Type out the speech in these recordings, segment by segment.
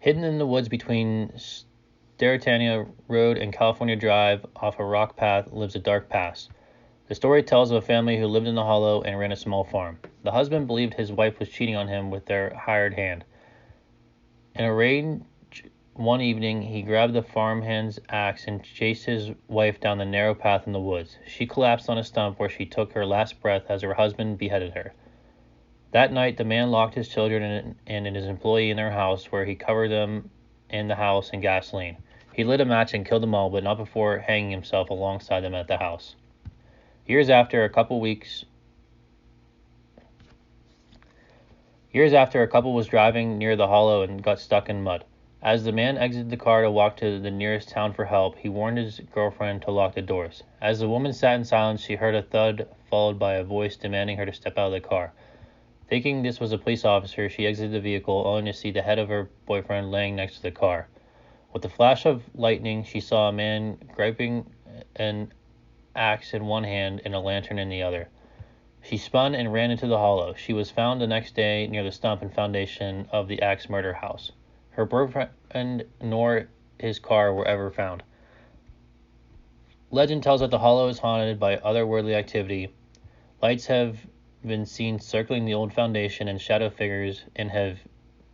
Hidden in the woods between Stertania Road and California Drive off a rock path lives a dark past. The story tells of a family who lived in the hollow and ran a small farm. The husband believed his wife was cheating on him with their hired hand. In a rage one evening, he grabbed the farmhand's axe and chased his wife down the narrow path in the woods. She collapsed on a stump where she took her last breath as her husband beheaded her. That night, the man locked his children and his employee in their house, where he covered them in the house in gasoline. He lit a match and killed them all, but not before hanging himself alongside them at the house. Years after, a couple was driving near the hollow and got stuck in mud. As the man exited the car to walk to the nearest town for help, he warned his girlfriend to lock the doors. As the woman sat in silence, she heard a thud followed by a voice demanding her to step out of the car. Thinking this was a police officer, she exited the vehicle, only to see the head of her boyfriend laying next to the car. With a flash of lightning, she saw a man gripping an axe in one hand and a lantern in the other. She spun and ran into the hollow. She was found the next day near the stump and foundation of the axe murder house. Her boyfriend nor his car were ever found. Legend tells that the hollow is haunted by otherworldly activity. Lights have been seen circling the old foundation, and shadow figures have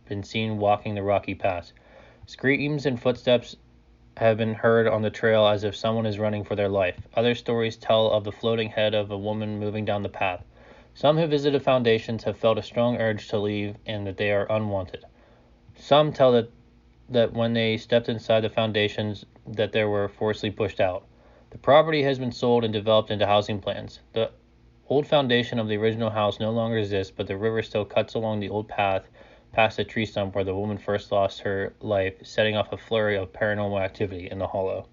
been seen walking the rocky path. Screams and footsteps have been heard on the trail as if someone is running for their life. Other stories tell of the floating head of a woman moving down the path. Some who visited foundations have felt a strong urge to leave and that they are unwanted. Some tell that when they stepped inside the foundations that they were forcibly pushed out. The property has been sold and developed into housing plans. The old foundation of the original house no longer exists, but the river still cuts along the old path past the tree stump where the woman first lost her life, setting off a flurry of paranormal activity in the hollow.